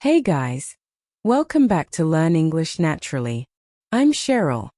Hey guys! Welcome back to Learn English Naturally. I'm Sheryl.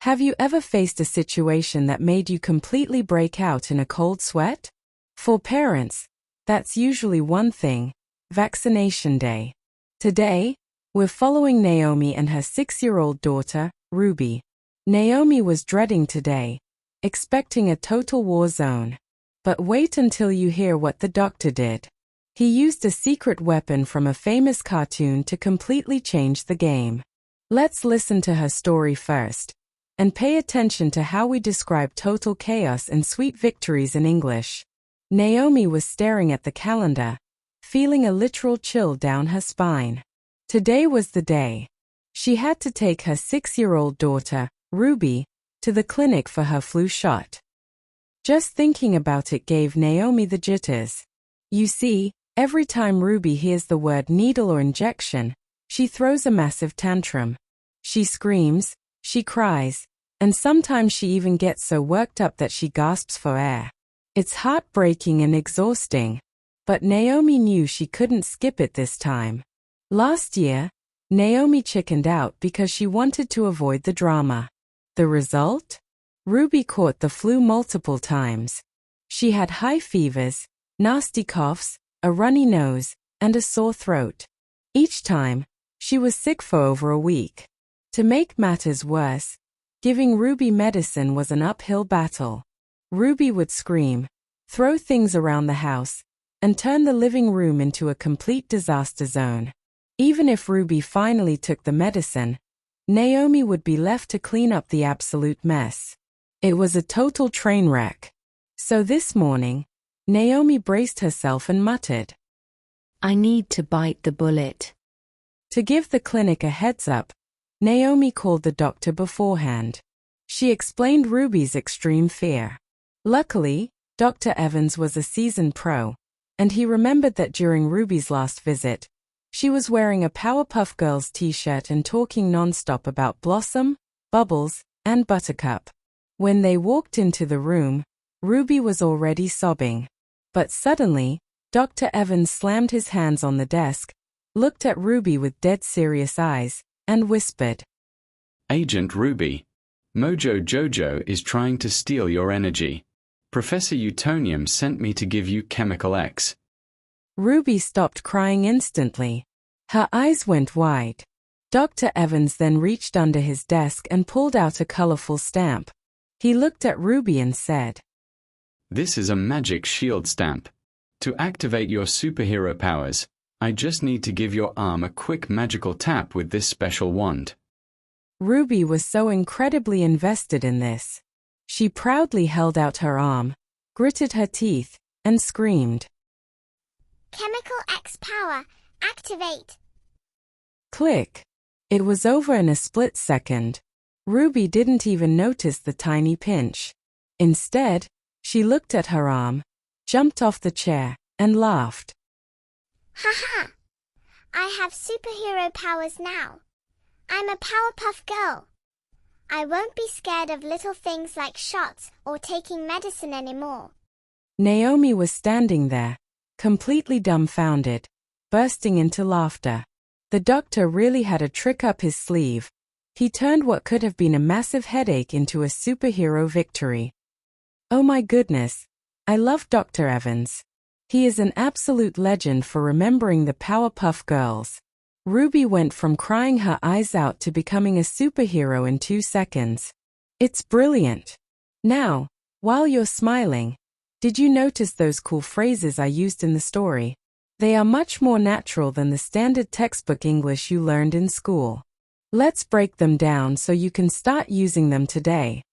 Have you ever faced a situation that made you completely break out in a cold sweat? For parents, that's usually one thing: vaccination day. Today, we're following Naomi and her 6-year-old daughter, Ruby. Naomi was dreading today, expecting a total war zone. But wait until you hear what the doctor did. He used a secret weapon from a famous cartoon to completely change the game. Let's listen to her story first, and pay attention to how we describe total chaos and sweet victories in English. Naomi was staring at the calendar, feeling a literal chill down her spine. Today was the day. She had to take her 6-year-old daughter, Ruby, to the clinic for her flu shot. Just thinking about it gave Naomi the jitters. You see, every time Ruby hears the word needle or injection, she throws a massive tantrum. She screams, she cries, and sometimes she even gets so worked up that she gasps for air. It's heartbreaking and exhausting. But Naomi knew she couldn't skip it this time. Last year, Naomi chickened out because she wanted to avoid the drama. The result? Ruby caught the flu multiple times. She had high fevers, nasty coughs, a runny nose, and a sore throat. Each time, she was sick for over a week. To make matters worse, giving Ruby medicine was an uphill battle. Ruby would scream, throw things around the house, and turn the living room into a complete disaster zone. Even if Ruby finally took the medicine, Naomi would be left to clean up the absolute mess. It was a total train wreck. So this morning, Naomi braced herself and muttered, "I need to bite the bullet." To give the clinic a heads up, Naomi called the doctor beforehand. She explained Ruby's extreme fear. Luckily, Dr. Evans was a seasoned pro, and he remembered that during Ruby's last visit, she was wearing a Powerpuff Girls t-shirt and talking non-stop about Blossom, Bubbles, and Buttercup. When they walked into the room, Ruby was already sobbing. But suddenly, Dr. Evans slammed his hands on the desk, looked at Ruby with dead serious eyes, and whispered, "Agent Ruby, Mojo Jojo is trying to steal your energy. Professor Utonium sent me to give you Chemical X." Ruby stopped crying instantly. Her eyes went wide. Dr. Evans then reached under his desk and pulled out a colorful stamp. He looked at Ruby and said, "This is a magic shield stamp. To activate your superhero powers, I just need to give your arm a quick magical tap with this special wand." Ruby was so incredibly invested in this. She proudly held out her arm, gritted her teeth, and screamed, "Chemical X power, activate!" Click. It was over in a split second. Ruby didn't even notice the tiny pinch. Instead, she looked at her arm, jumped off the chair, and laughed. Haha! I have superhero powers now. I'm a Powerpuff Girl. I won't be scared of little things like shots or taking medicine anymore. Naomi was standing there, completely dumbfounded, bursting into laughter. The doctor really had a trick up his sleeve. He turned what could have been a massive headache into a superhero victory. Oh my goodness, I love Dr. Evans. He is an absolute legend for remembering the Powerpuff Girls. Ruby went from crying her eyes out to becoming a superhero in 2 seconds. It's brilliant. Now, while you're smiling, did you notice those cool phrases I used in the story? They are much more natural than the standard textbook English you learned in school. Let's break them down so you can start using them today.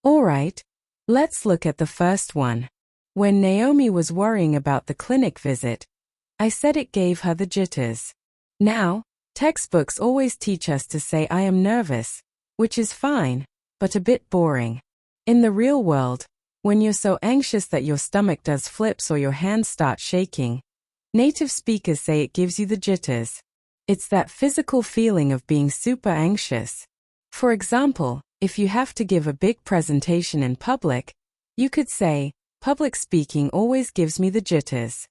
Alright, let's look at the first one. When Naomi was worrying about the clinic visit, I said it gave her the jitters. Now, textbooks always teach us to say I am nervous, which is fine, but a bit boring. In the real world, when you're so anxious that your stomach does flips or your hands start shaking, native speakers say it gives you the jitters. It's that physical feeling of being super anxious. For example, if you have to give a big presentation in public, you could say, "Public speaking always gives me the jitters."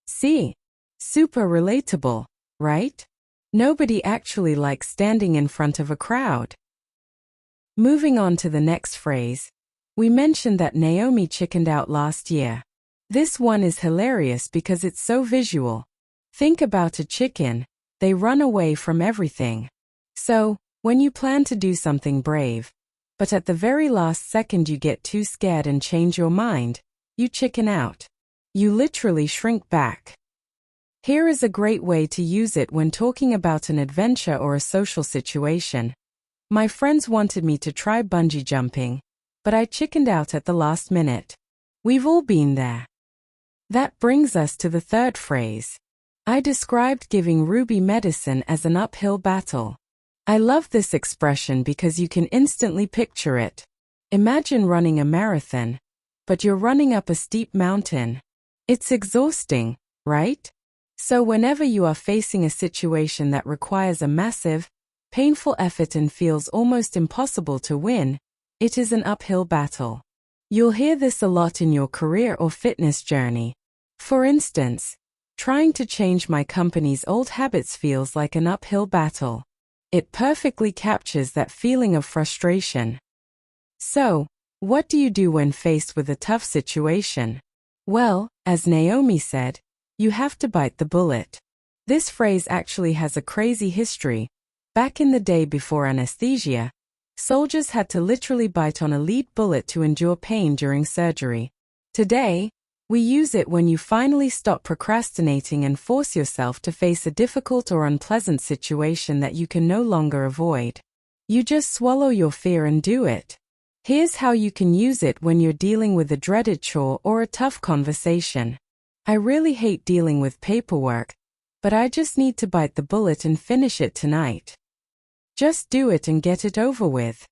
See? Super relatable, right? Nobody actually likes standing in front of a crowd. Moving on to the next phrase, we mentioned that Naomi chickened out last year. This one is hilarious because it's so visual. Think about a chicken, they run away from everything. So, when you plan to do something brave, but at the very last second you get too scared and change your mind, you chicken out. You literally shrink back. Here is a great way to use it when talking about an adventure or a social situation. My friends wanted me to try bungee jumping, but I chickened out at the last minute. We've all been there. That brings us to the third phrase. I described giving Ruby medicine as an uphill battle. I love this expression because you can instantly picture it. Imagine running a marathon, but you're running up a steep mountain. It's exhausting, right? So whenever you are facing a situation that requires a massive, painful effort and feels almost impossible to win, it is an uphill battle. You'll hear this a lot in your career or fitness journey. For instance, trying to change my company's old habits feels like an uphill battle. It perfectly captures that feeling of frustration. So, what do you do when faced with a tough situation? Well, as Naomi said, you have to bite the bullet. This phrase actually has a crazy history. Back in the day before anesthesia, soldiers had to literally bite on a lead bullet to endure pain during surgery. Today, we use it when you finally stop procrastinating and force yourself to face a difficult or unpleasant situation that you can no longer avoid. You just swallow your fear and do it. Here's how you can use it when you're dealing with a dreaded chore or a tough conversation. I really hate dealing with paperwork, but I just need to bite the bullet and finish it tonight. Just do it and get it over with.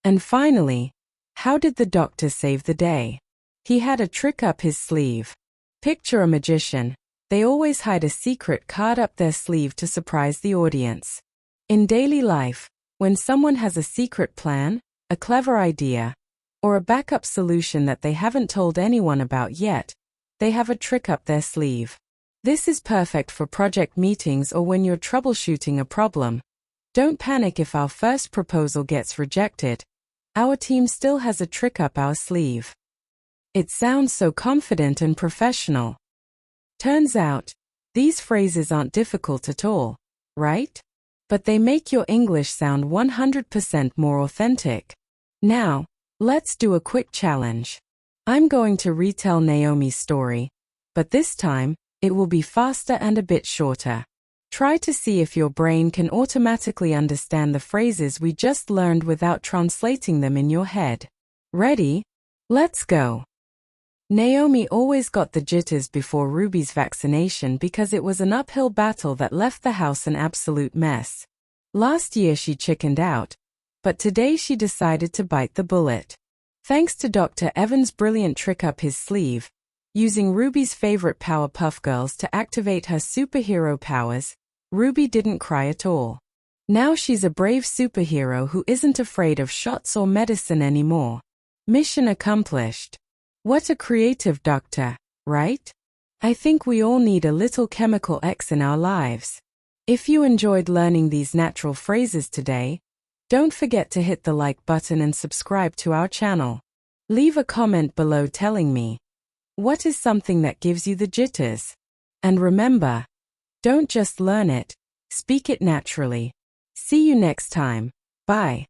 And finally, how did the doctor save the day? He had a trick up his sleeve. Picture a magician. They always hide a secret card up their sleeve to surprise the audience. In daily life, when someone has a secret plan, a clever idea, or a backup solution that they haven't told anyone about yet, they have a trick up their sleeve. This is perfect for project meetings or when you're troubleshooting a problem. Don't panic if our first proposal gets rejected. Our team still has a trick up our sleeve. It sounds so confident and professional. Turns out, these phrases aren't difficult at all, right? But they make your English sound 100% more authentic. Now, let's do a quick challenge. I'm going to retell Naomi's story, but this time, it will be faster and a bit shorter. Try to see if your brain can automatically understand the phrases we just learned without translating them in your head. Ready? Let's go. Naomi always got the jitters before Ruby's vaccination because it was an uphill battle that left the house an absolute mess. Last year she chickened out, but today she decided to bite the bullet. Thanks to Dr. Evan's brilliant trick up his sleeve, using Ruby's favorite Powerpuff Girls to activate her superhero powers, Ruby didn't cry at all. Now she's a brave superhero who isn't afraid of shots or medicine anymore. Mission accomplished. What a creative doctor, right? I think we all need a little chemical X in our lives. If you enjoyed learning these natural phrases today, don't forget to hit the like button and subscribe to our channel. Leave a comment below telling me, what is something that gives you the jitters? And remember, don't just learn it, speak it naturally. See you next time. Bye.